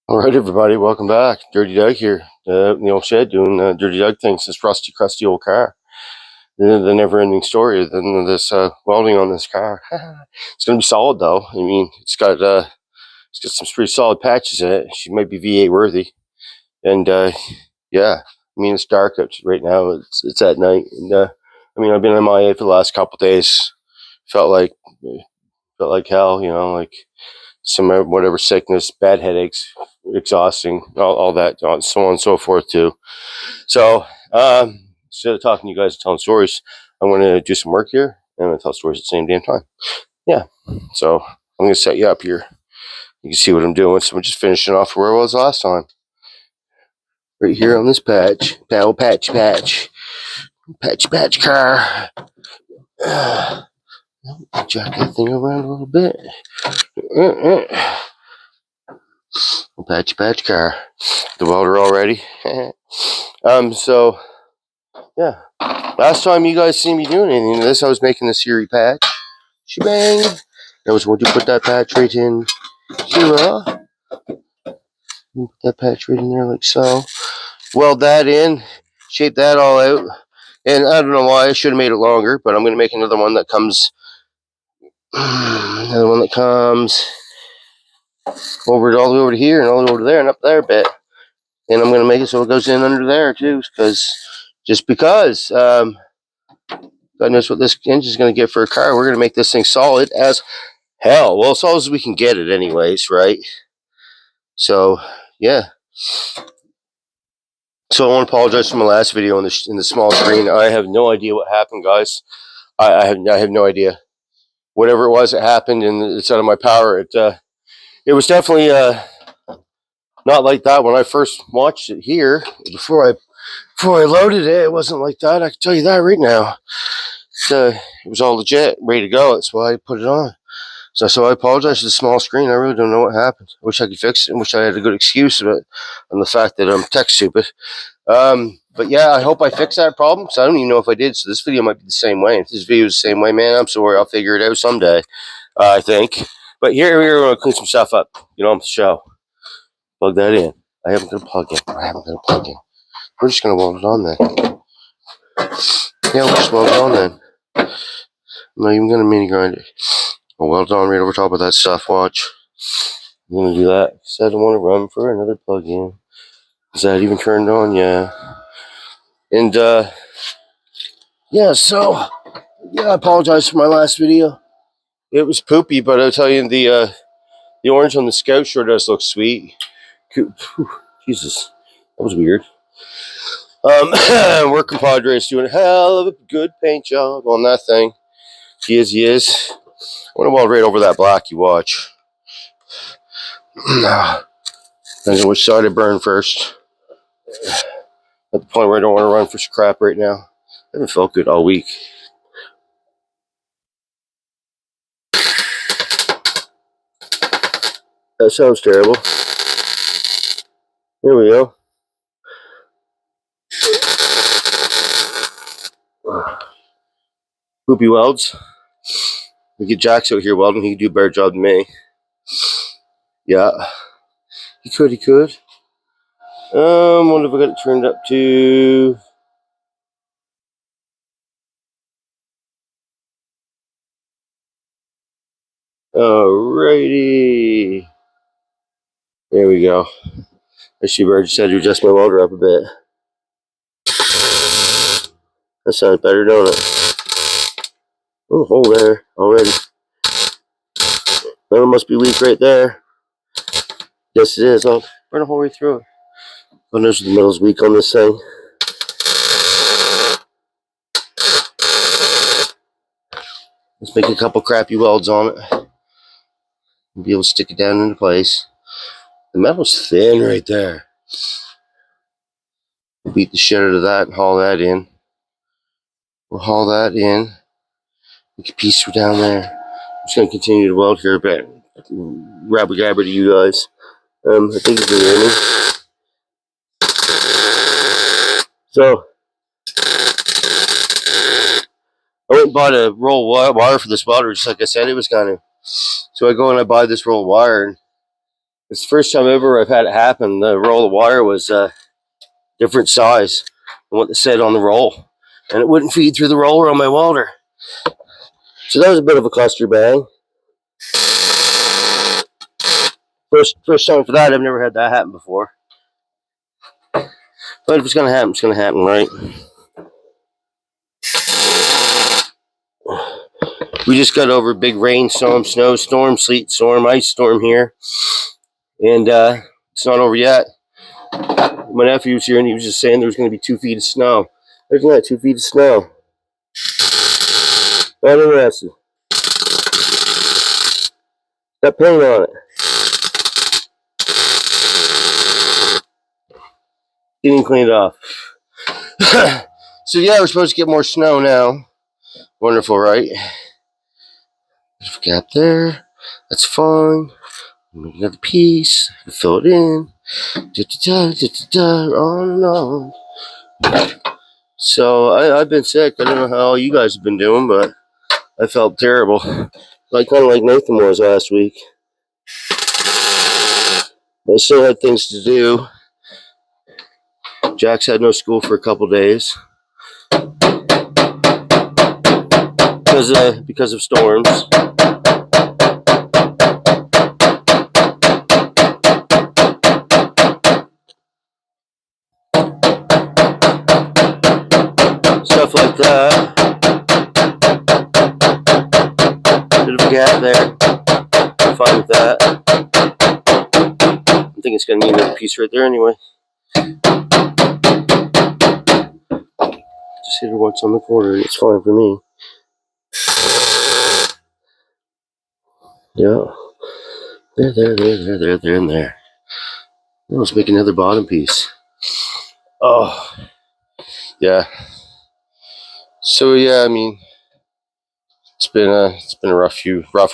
All right, everybody, welcome back. Dirty Doug here, in the old shed doing Dirty Doug things. This rusty, crusty old car. The never-ending story. Then this welding on this car. It's gonna be solid, though. I mean, it's got some pretty solid patches in it. She might be V8 worthy, and yeah. I mean, it's dark out right now. It's at night, and I mean, I've been MIA for the last couple of days. Felt like felt like hell, like some whatever sickness, bad headaches, exhausting, all that, so on and so forth too. So instead of talking to you guys and telling stories, I'm going to do some work here and I'm going to tell stories at the same damn time. Yeah. So I'm going to set you up here. You can see what I'm doing. So I'm just finishing off where I was last time. Right here on this patch, patch car. Jack that thing around a little bit. Patch car. The welder already. So yeah. Last time you guys seen me doing anything of this, I was making the Siri patch. Shebang. I was going to put that patch right in here. Put that patch right in there like so. Weld that in. Shape that all out. And I don't know why I should have made it longer, but I'm going to make another one that comes. Another one that comes over all the way over to here and all the way over to there and up there a bit. And I'm going to make it so it goes in under there too, because God knows what this engine is going to get for a car. We're going to make this thing solid as hell. Well, as solid as we can get it, anyways, right? So, yeah. So I want to apologize for my last video in the small screen. I have no idea what happened, guys. I have no idea. Whatever it was that happened, and it's out of my power. It was definitely not like that when I first watched it here. Before I loaded it, it wasn't like that. I can tell you that right now. It was all legit, ready to go. That's why I put it on. So I apologize for the small screen. I really don't know what happened. I wish I could fix it and wish I had a good excuse of it on the fact that I'm tech stupid. But yeah, I hope I fixed that problem because I don't even know if I did. So this video might be the same way. If this video is the same way, man, I'm sorry. I'll figure it out someday, I think. But here we're going to clean some stuff up. On the show. Plug that in. I haven't got a plug in. We're just going to weld it on then. Yeah, we'll just weld it on then. I'm not even going to mini grind it. I'll weld it on right over top of that stuff. Watch. I'm going to do that because I don't want to run for another plug-in. Is that even turned on? Yeah. And, yeah, so, yeah, I apologize for my last video. It was poopy, but I'll tell you, the orange on the Scout sure does look sweet. Jesus, that was weird. Work compadre is doing a hell of a good paint job on that thing. He is. I'm going to weld right over that black, you watch. Depends on which side I burn first. At the point where I don't want to run for scrap right now. I haven't felt good all week. That sounds terrible. Here we go. Poopy welds. We get Jax out here welding. He can do a better job than me. Yeah. He could. What have I got it turned up to? Alrighty. There we go. I see where I just had to adjust my welder up a bit. That sounds better, don't it? Oh, hole there already. That one must be weak right there. Yes, it is. I'll burn a hole right through it. Oh, notice the middle's weak on this thing. Let's make a couple crappy welds on it. And be able to stick it down into place. The metal's thin right there. We'll beat the shit out of that and haul that in. We'll haul that in. Make a piece from down there. I'm just going to continue to weld here a bit. Rabba-gabba to you guys. I think you can hear me. So, I went and bought a roll of wire for this welder, just like I said it was going to. So I go and I buy this roll of wire, and It's the first time ever I've had it happen. The roll of wire was different size than what they said on the roll, and it wouldn't feed through the roller on my welder. So that was a bit of a cluster bang. First time for that. I've never had that happen before. But if it's gonna happen, it's gonna happen, right? We just got over a big rainstorm, snowstorm, sleet storm, ice storm here, and it's not over yet. My nephew was here, and he was just saying there was going to be 2 feet of snow. There's not 2 feet of snow. Not interested. Got paint on it. Didn't clean it off. So yeah, we're supposed to get more snow now. Wonderful, right? There's a gap there. That's fine. Make another piece. Fill it in. On and on. So I've been sick. I don't know how you guys have been doing, but I felt terrible. Kind of like Nathan was last week. I still had things to do. Jax had no school for a couple days because of storms. Stuff like that. Bit of a gap there. I'm fine with that. I think it's going to need another piece right there anyway. Just hit her once on the corner and it's fine for me. Yeah. There, and there. Now let's make another bottom piece. Oh, yeah. So yeah, I mean, it's been a rough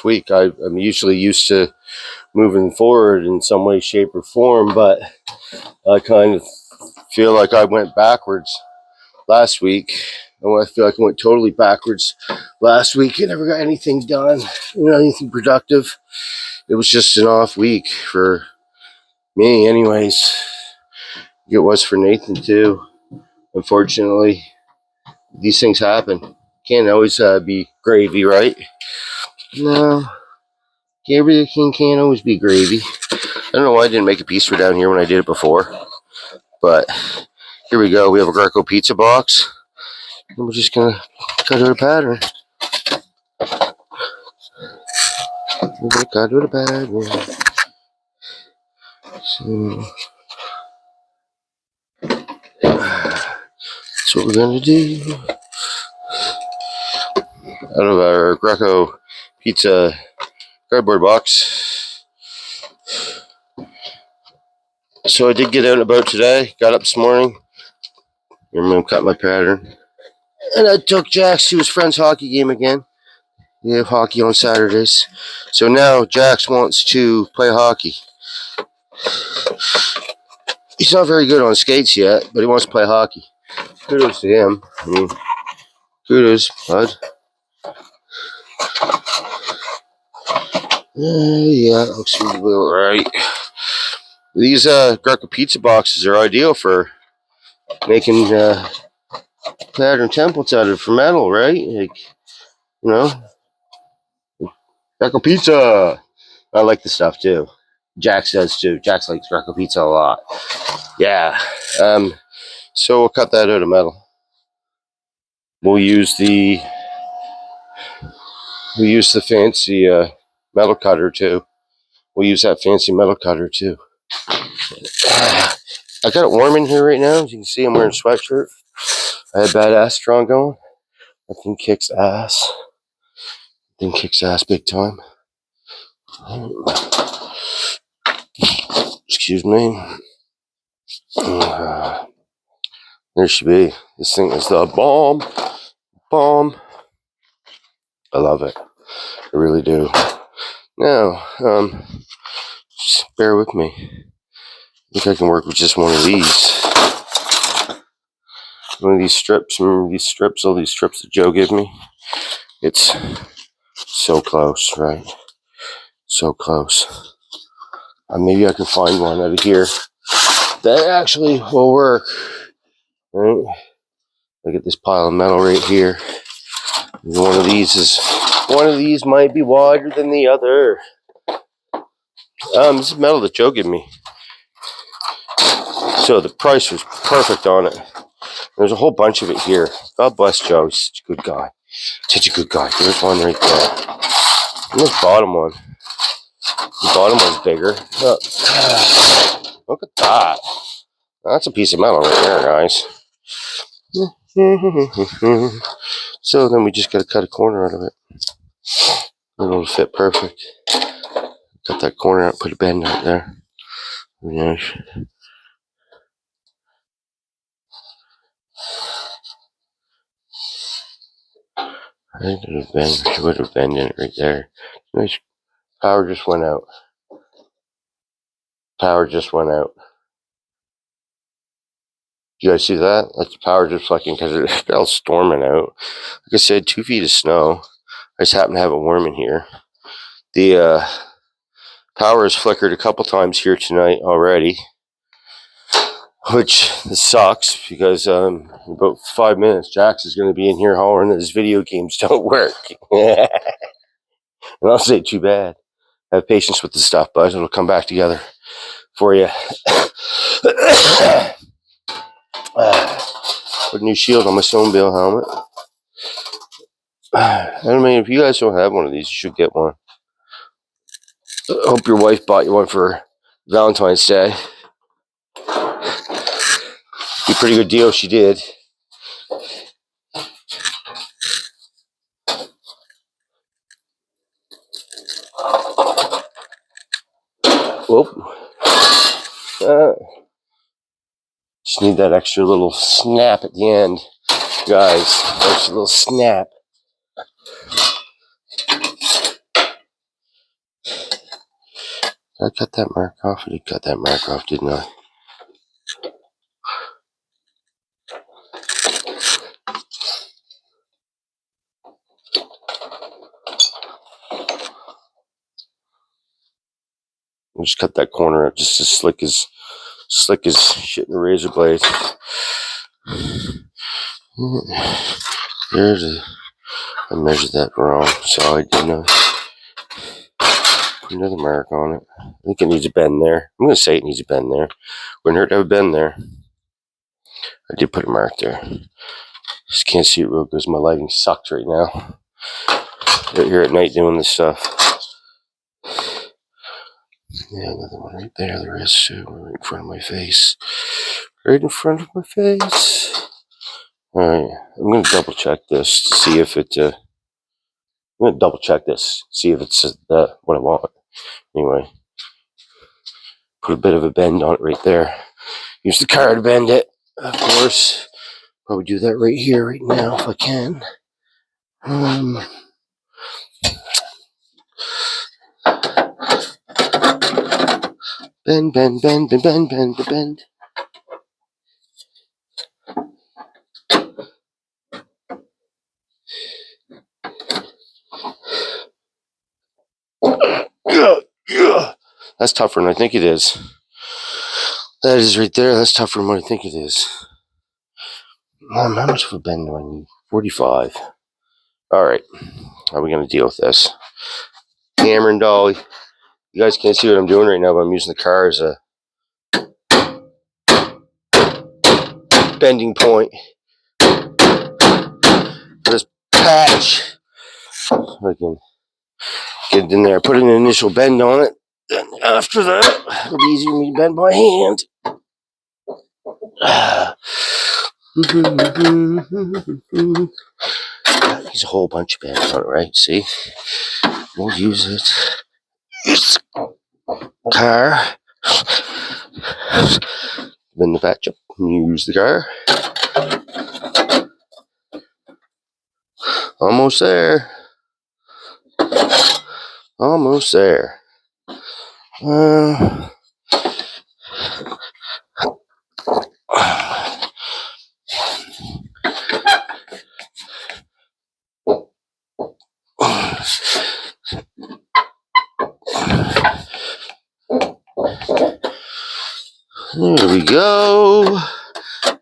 week. I'm usually used to moving forward in some way, shape, or form, but I kind of feel like I went backwards last week. I feel like I went totally backwards last week. I never got anything done, anything productive. It was just an off week for me, anyways. It was for Nathan too. Unfortunately, these things happen. Can't always be gravy, right? No, everything can't always be gravy. I don't know why I didn't make a piece for down here when I did it before, but here we go. We have a Greco pizza box, and we're just gonna cut out a pattern. We're gonna cut out a pattern. So that's what we're gonna do. Out of our Greco pizza cardboard box. So I did get out and about today. Got up this morning. I'm gonna cut my pattern. And I took Jax to his friend's hockey game again. We have hockey on Saturdays. So now Jax wants to play hockey. He's not very good on skates yet, but he wants to play hockey. Kudos to him. I mean, kudos, bud. Yeah, looks reasonably right. These Greco pizza boxes are ideal for making pattern templates out of for metal, right? Like, Greco pizza. I like the stuff too. Jax does too. Jax likes Greco pizza a lot. Yeah. So we'll cut that out of metal. We'll use the fancy metal cutter too. We'll use that fancy metal cutter too. I got it warm in here right now. As you can see, I'm wearing a sweatshirt. I had badass strong going. That thing kicks ass. Kicks ass big time. Excuse me. There she be. This thing is the bomb. I love it. I really do. Now, just bear with me. I think I can work with just one of these. One of these strips. Remember these strips? All these strips that Joe gave me? It's so close, right? So close. Maybe I can find one out of here that actually will work. Right? Look at this pile of metal right here. One of these might be wider than the other. This is metal that Joe gave me. So the price was perfect on it. There's a whole bunch of it here. God bless Joe. He's such a good guy. Such a good guy. There's one right there. And this bottom one. The bottom one's bigger. Look at that. That's a piece of metal right there, guys. So then we just got to cut a corner out of it. It'll fit perfect. Cut that corner out, put a bend out there. Nice. Right, there's a bend, in it right there. Nice. Power just went out. Power just went out. You guys see that? That's the power just fucking because it's all storming out. Like I said, 2 feet of snow. I just happen to have a worm in here. The power has flickered a couple times here tonight already, which sucks because in about 5 minutes, Jax is going to be in here hollering that his video games don't work. And I'll say, too bad. Have patience with the stuff, bud. It'll come back together for you. Put a new shield on my snowmobile helmet. I don't mean, if you guys don't have one of these, you should get one. I hope your wife bought you one for Valentine's Day. Be a pretty good deal if she did. Whoop. Just need that extra little snap at the end, guys. Extra little snap. Did I cut that mark off? I did cut that mark off, didn't I? I just cut that corner out just as slick as shit in a razor blade. I measured that wrong side, didn't I? Put another mark on it. I think it needs a bend there. I'm going to say it needs a bend there. Wouldn't hurt to have a bend there. I did put a mark there. Just can't see it real good because my lighting sucks right now. Right here at night doing this stuff. Yeah, another one right there. There is too. Right in front of my face. Right in front of my face. Alright, I'm going to double check this to see if it, I'm going to double check this, see if it's what I want. Anyway, put a bit of a bend on it right there. Use the car to bend it, of course. Probably do that right here, right now, if I can. Bend, bend, bend, bend, bend, bend, bend. That's tougher than I think it is. That is right there. That's tougher than what I think it is. How much of a bend do I need? 45. Alright. How are we going to deal with this? Hammer and dolly. You guys can't see what I'm doing right now, but I'm using the car as a bending point for this patch. So I can get it in there, put an initial bend on it. Then after that, it'll be easier for me to bend by hand. There's a whole bunch of bends on it, right? See? We'll use it. Use the car. Bend the patch up. Use the car. Almost there. Almost there. There we go.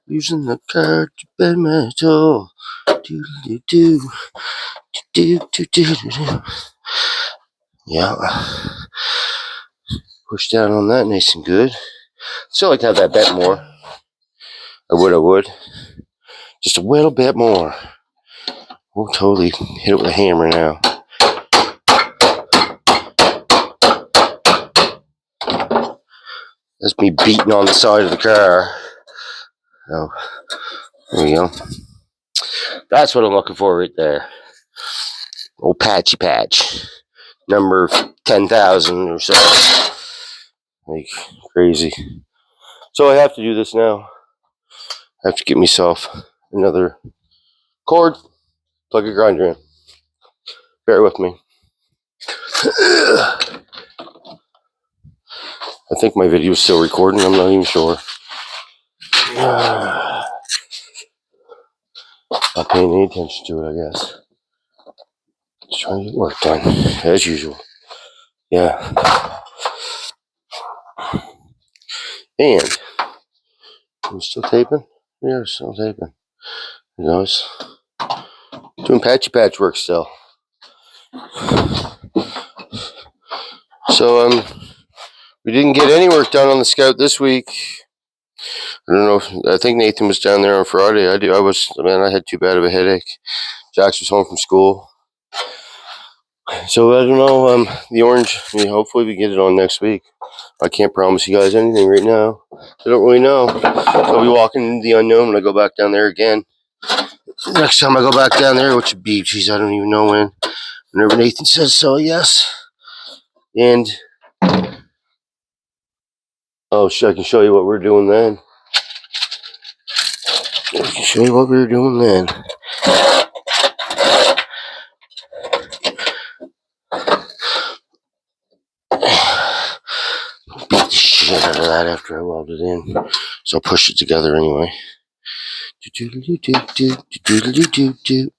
Using the car to bend metal. Do do do do do do do. Yeah. Push down on that nice and good. Still like to have that bent more. I would. Just a little bit more. We'll totally hit it with a hammer now. That's me beating on the side of the car. Oh, there we go. That's what I'm looking for right there. Old patchy patch. Number 10,000 or so. Like crazy. So I have to do this now. I have to get myself another cord, plug a grinder in. Bear with me. I think my video is still recording. I'm not even sure. Not paying any attention to it, I guess. Just trying to get work done, as usual. Yeah. And I'm still taping? Yeah, still taping. You know, it's doing patchy patch work still. So we didn't get any work done on the Scout this week. I don't know. I think Nathan was down there on Friday. I had too bad of a headache. Jax was home from school. So I don't know. The orange. Hopefully we get it on next week. I can't promise you guys anything right now. I don't really know. I'll be walking into the unknown when I go back down there again. Next time I go back down there, which would be, geez, I don't even know when. Whenever Nathan says so, yes. And I can show you what we're doing then. I can show you what we were doing then. Beat the shit out of that after I weld it in. So I'll push it together anyway. Do-do-do-do-do-do-do-do-do-do.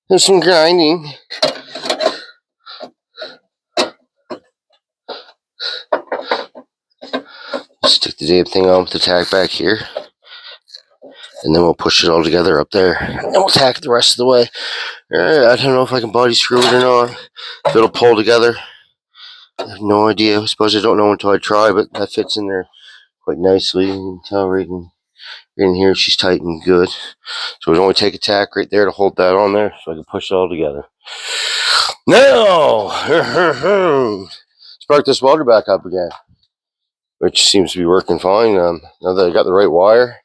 There's some grinding. Stick the damn thing on with the tack back here. And then we'll push it all together up there. And then we'll tack it the rest of the way. I don't know if I can body screw it or not. If it'll pull together. I have no idea. I suppose I don't know until I try, but that fits in there quite nicely. You can tell right in here she's tight and good. So it would only take a tack right there to hold that on there so I can push it all together. Now, spark this welder back up again, which seems to be working fine. Now that I got the right wire,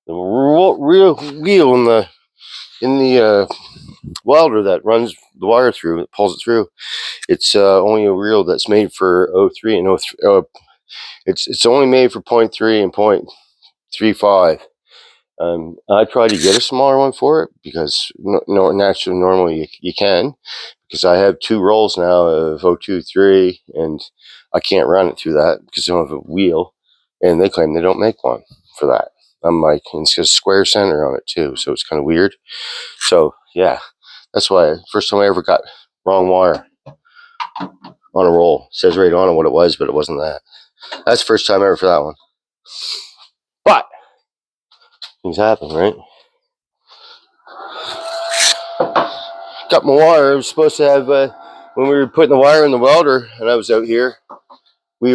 the real wheel in the welder that runs the wire through, that pulls it through. It's only a reel that's made for 03 and 03. It's only made for 0.3 and 0.35. I tried to get a smaller one for it because normally you can, because I have 2 rolls now of 023 and I can't run it through that because I don't have a wheel, and they claim they don't make one for that. I'm like, and it's got a square center on it too, so it's kind of weird. So yeah, that's why first time I ever got wrong wire on a roll. It says right on it what it was, but it wasn't that. That's the first time ever for that one. But things happen, right? Got my wire. I was supposed to have, when we were putting the wire in the welder and I was out here, I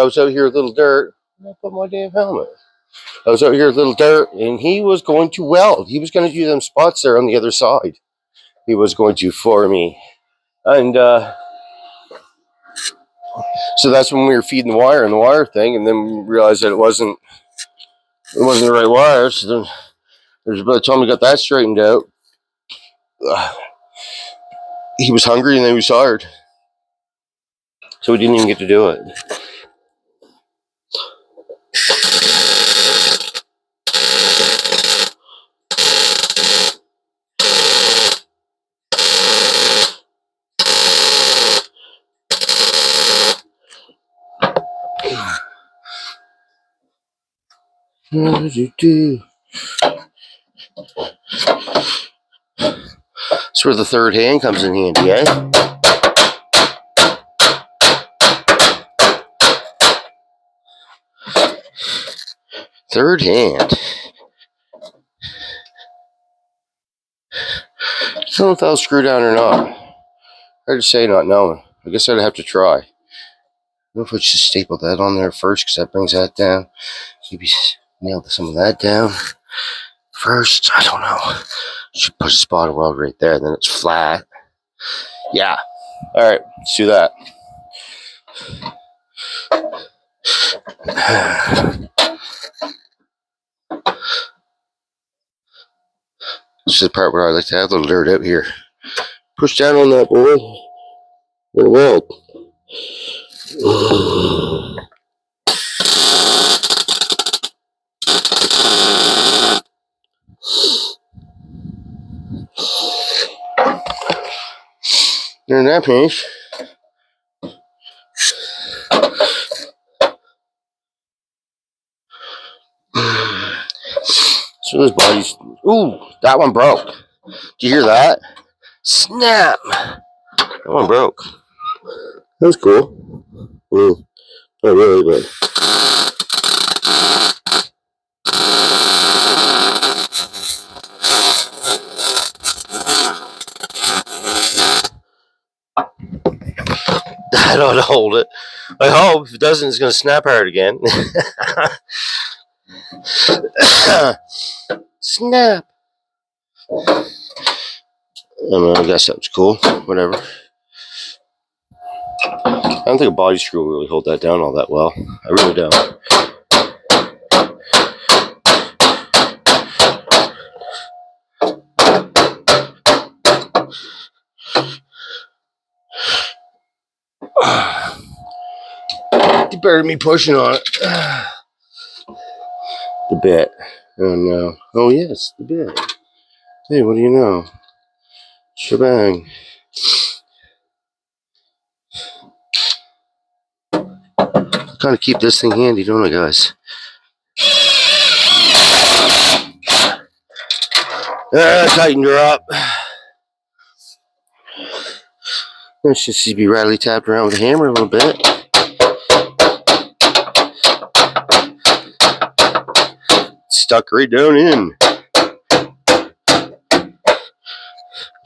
was out here with a little dirt. I put my damn helmet. I was out here with a little dirt and he was going to weld. He was going to do them spots there on the other side. he was going to for me. And so that's when we were feeding the wire thing, and then we realized that it wasn't the right wire. So then by the time we got that straightened out, he was hungry and then he was tired, so we didn't even get to do it. That's where the third hand comes in handy, eh? Third hand. I don't know if that'll screw down or not. Hard to say, not knowing. I guess I'd have to try. I don't know if I should staple that on there first, because that brings that down. Maybe nail some of that down first. I don't know. Should put a spot weld right there, then it's flat. Yeah. All right, let's do that. This is the part where I like to have a little dirt out here. Push down on that, boy. It'll weld. There's that piece. So those bodies. Ooh, that one broke. Did you hear that? Snap! That one broke. That was cool. Not really, but. I don't hold it. I hope. If it doesn't, it's going to snap hard again. Snap! I guess that was cool. Whatever. I don't think a body screw will really hold that down all that well. I really don't. It's better than me pushing on it. The bit. Oh no. Oh yes, the bit. Hey, what do you know? Shebang. Kind of keep this thing handy, don't I, guys? Tightened her up. Let's just be rattly tapped around with a hammer a little bit. Stuck right down in.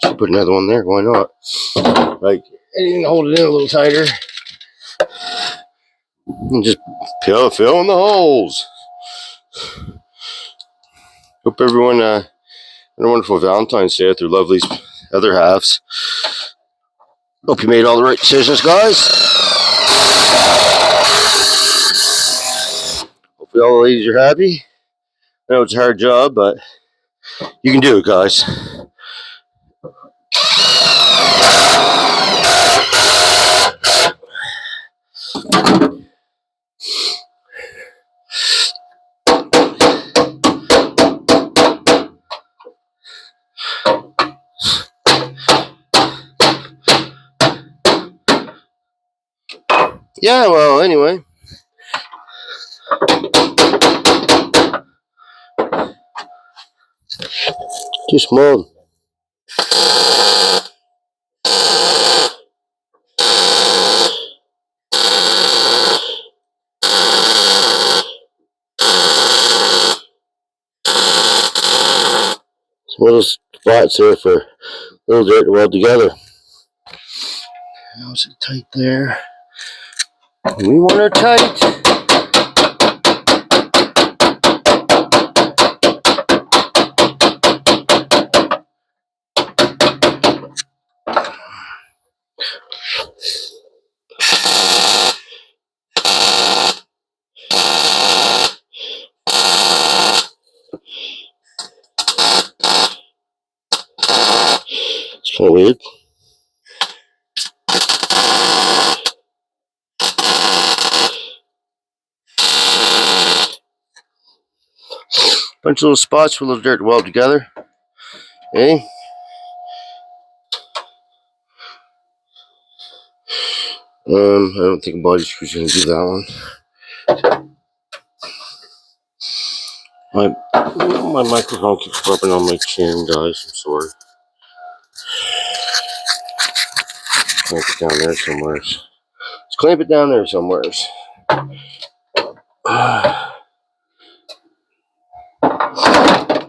Should put another one there. Why not? Like, I need to hold it in a little tighter. And just fill in the holes. Hope everyone had a wonderful Valentine's Day with their lovely other halves. Hope you made all the right decisions, guys. Hopefully all the ladies are happy. I know it's a hard job, but you can do it, guys. Yeah, well, anyway. Too small. Some little spots there for a little dirt to weld together. How's it tight there? We want her tight. Kind of weird. Bunch of little spots with a little dirt to weld together. Okay. I don't think a body screw's gonna do that one. My microphone keeps rubbing on my chin, guys. I'm sorry. Clamp it down there somewhere. Let's clamp it down there somewhere.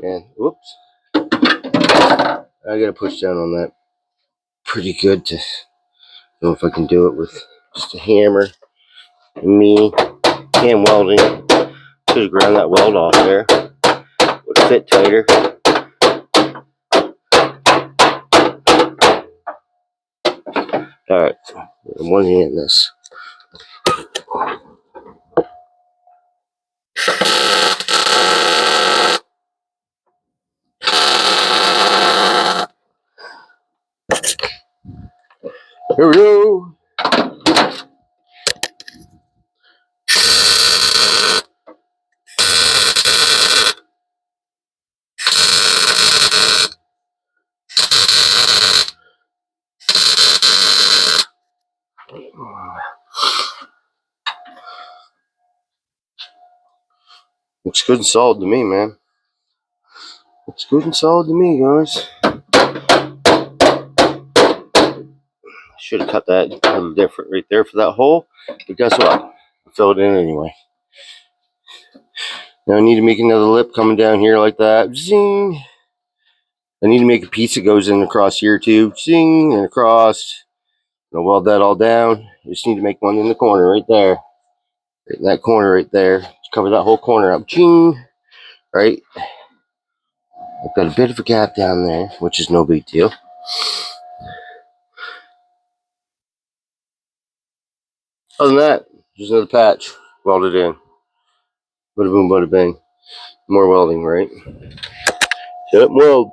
And whoops. I gotta push down on that pretty good to know if I can do it with just a hammer. And me, hand welding. Should have ground that weld off there. Would fit tighter. Alright, one hand this. Here we go. Looks good and solid to me, man. Looks good and solid to me, guys. Should have cut that a little different right there for that hole. But guess what? I filled it in anyway. Now I need to make another lip coming down here like that. Zing. I need to make a piece that goes in across here too. Zing, and across. I'll weld that all down. I just need to make one in the corner right there. Right in that corner right there. Just cover that whole corner up. Ching. Right. I've got a bit of a gap down there, which is no big deal. Other than that, just another patch. Welded in. Bada boom, bada bang. More welding, right? Shut up and weld.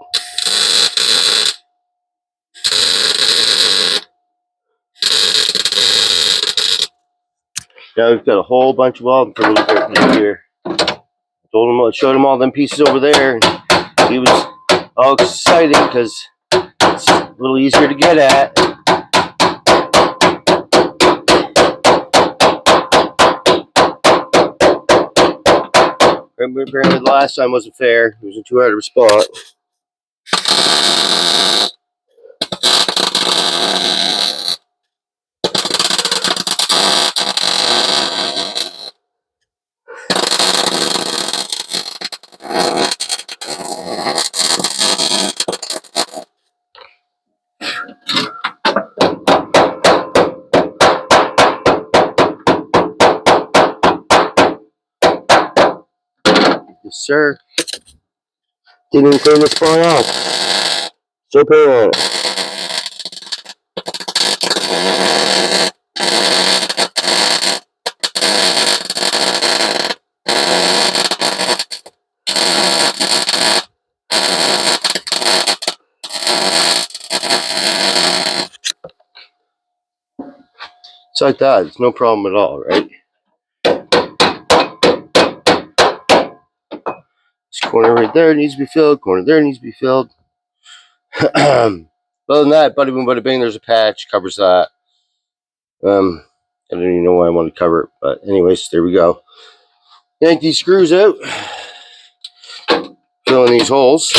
Now we've got a whole bunch of welding for a little bit right here. Showed him all them pieces over there. He was all excited because it's a little easier to get at. Apparently the last time wasn't fair. It was in too hard of a spot. Yes, sir. Didn't even clean this far off. So pay on it. It's like that. It's no problem at all, right? This corner right there needs to be filled. Corner there needs to be filled. Other than that, bada boom, bada bing, there's a patch. Covers that. I don't even know why I want to cover it. But anyways, there we go. Yank these screws out. Fill in these holes.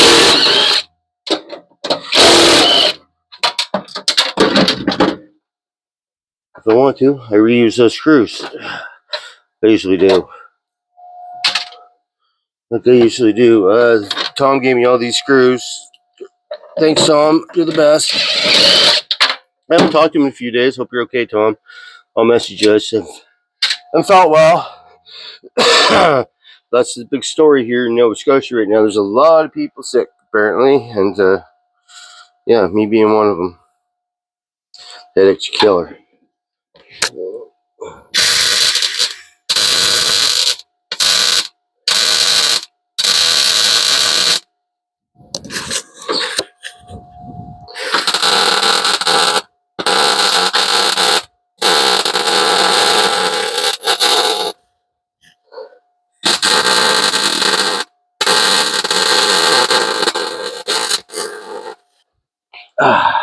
If I want to, I reuse those screws. I usually do. Like I usually do. Tom gave me all these screws. Thanks, Tom. You're the best. I haven't talked to him in a few days. Hope you're okay, Tom. I'll message you. I haven't felt well. That's the big story here in Nova Scotia right now. There's a lot of people sick, apparently. And, yeah, me being one of them. Headache's a killer. Well,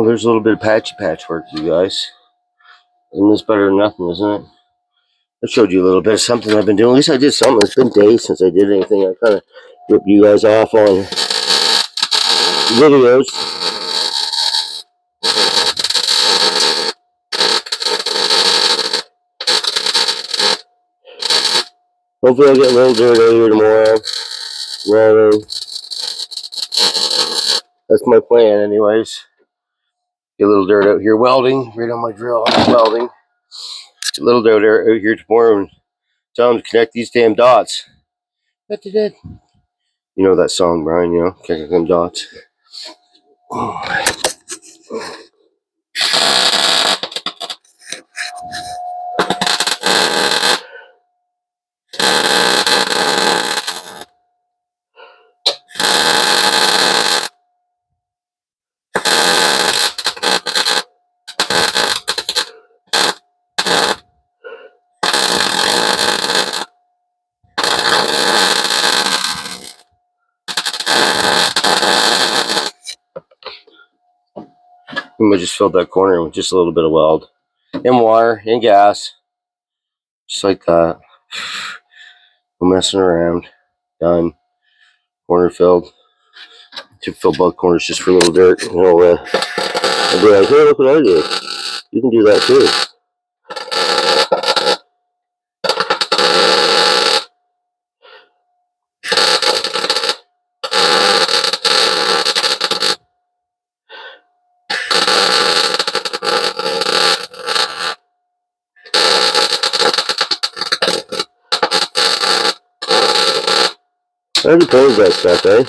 there's a little bit of patchwork, you guys. And it's better than nothing, isn't it? I showed you a little bit of something I've been doing. At least I did something. It's been days since I did anything. I kind of ripped you guys off on videos. Hopefully I'll get a little dirt out here tomorrow. Welding. That's my plan anyways. Get a little dirt out here welding. Right on my drill. I'm welding. Get a little dirt out here tomorrow and tell them to connect these damn dots. What they did. You know that song, Brian, you know? Connect them dots. We just filled that corner with just a little bit of weld. And water and gas. Just like that. No messing around. Done. Corner filled. To fill both corners just for a little dirt. You know, I'll be like, hey, look what I did. You can do that too. I suppose that stuff, eh?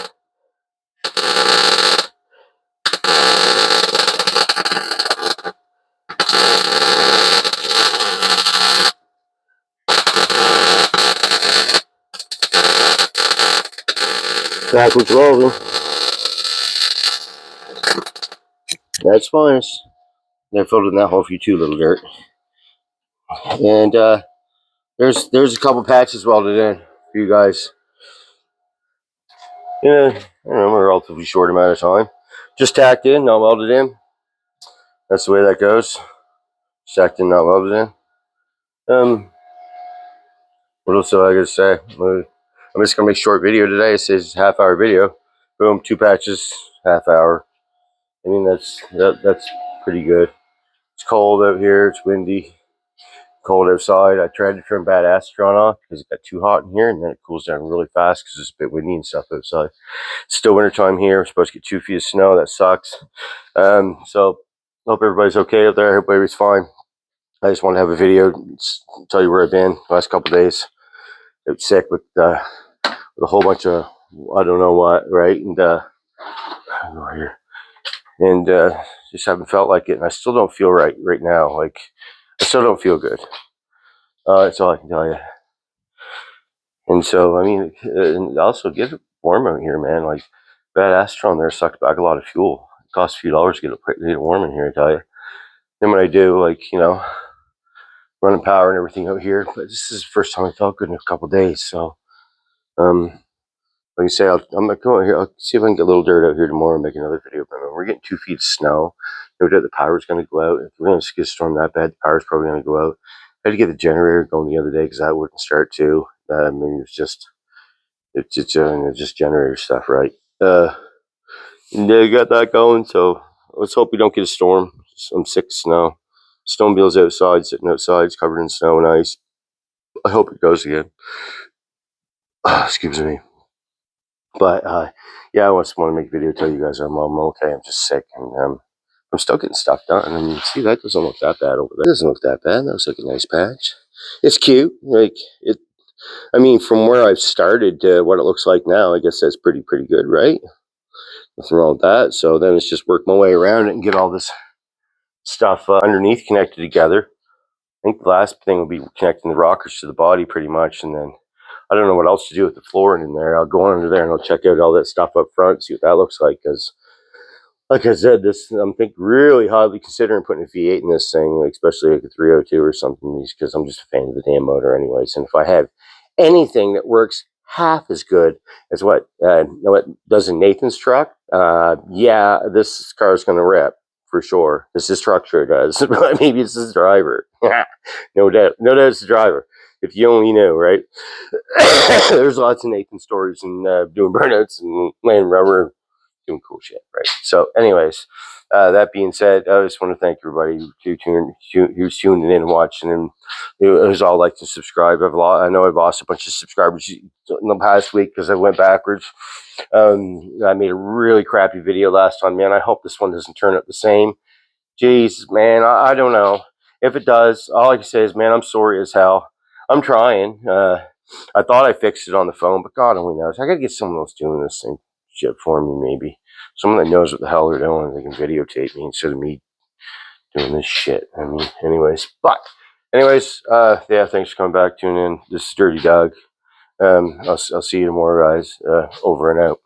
Backwards welding. That's fine. I filled in that hole for you too, little dirt. And there's a couple patches welded in for you guys. Yeah, I don't know, a relatively short amount of time. Just tacked in, not welded in. That's the way that goes. Tacked in, not welded in. What else do I gotta say? I'm just gonna make a short video today. It says half-hour video. Boom, 2 patches, half hour. I mean that's pretty good. It's cold out here. It's windy. Cold outside. I tried to turn badass drawn off because it got too hot in here, and then it cools down really fast because it's a bit windy and stuff outside. It's still wintertime here. We're supposed to get 2 feet of snow. That sucks. So hope everybody's okay out there. I hope everybody's fine. I just want to have a video, tell you where I've been the last couple of days. I was sick with a whole bunch of I don't know what, right? And here, and just haven't felt like it, and I still don't feel right now. Like I still don't feel good. That's all I can tell you. And so I mean, and also get it warm out here, man. Like that Astron there sucked back a lot of fuel. It costs a few dollars to get it warm in here, I tell you. Then when I do, like running power and everything out here, but this is the first time I felt good in a couple of days. So like I say, I'm gonna go out here. I'll see if I can get a little dirt out here tomorrow and make another video. But we're getting 2 feet of snow. No doubt the power's going to go out. If we're going to get a storm that bad, the power's probably going to go out. I had to get the generator going the other day because that wouldn't start too. I mean, it's just generator stuff, right? And they got that going. So let's hope we don't get a storm. I'm sick of snow. Snowmobile's outside, sitting outside, it's covered in snow and ice. I hope it goes again. Excuse me. But yeah, I just want to make a video tell you guys I'm okay. I'm just sick, and I'm still getting stuff done. I mean, see, that doesn't look that bad over there. It doesn't look that bad. That looks like a nice patch. It's cute. Like it. I mean, from where I've started to what it looks like now, I guess that's pretty good, right? Nothing wrong with that. So then it's just work my way around it and get all this stuff underneath connected together. I think the last thing will be connecting the rockers to the body pretty much, and then I don't know what else to do with the flooring in there. I'll go under there and I'll check out all that stuff up front, see what that looks like. Because, like I said, I'm really highly considering putting a V8 in this thing, like especially like a 302 or something, because I'm just a fan of the damn motor, anyways. And if I have anything that works half as good as what does in Nathan's truck. Yeah, this car is going to rip for sure. This truck sure does. Maybe it's his driver. No doubt. No doubt it's the driver. If you only knew, right? There's lots of Nathan stories and doing burnouts and laying rubber, doing cool shit, right? So, anyways, that being said, I just want to thank everybody who's tuning in and watching, and who's all like to subscribe. I know I've lost a bunch of subscribers in the past week because I went backwards. I made a really crappy video last time, man. I hope this one doesn't turn out the same. Jeez, man, I don't know. If it does, all I can say is, man, I'm sorry as hell. I'm trying. I thought I fixed it on the phone, but God only knows. I gotta get someone else doing this thing shit for me, maybe. Someone that knows what the hell they're doing. They can videotape me instead of me doing this shit. I mean, anyways, yeah, thanks for coming back, tuning in. This is Dirty Doug. I'll see you tomorrow, guys. Over and out.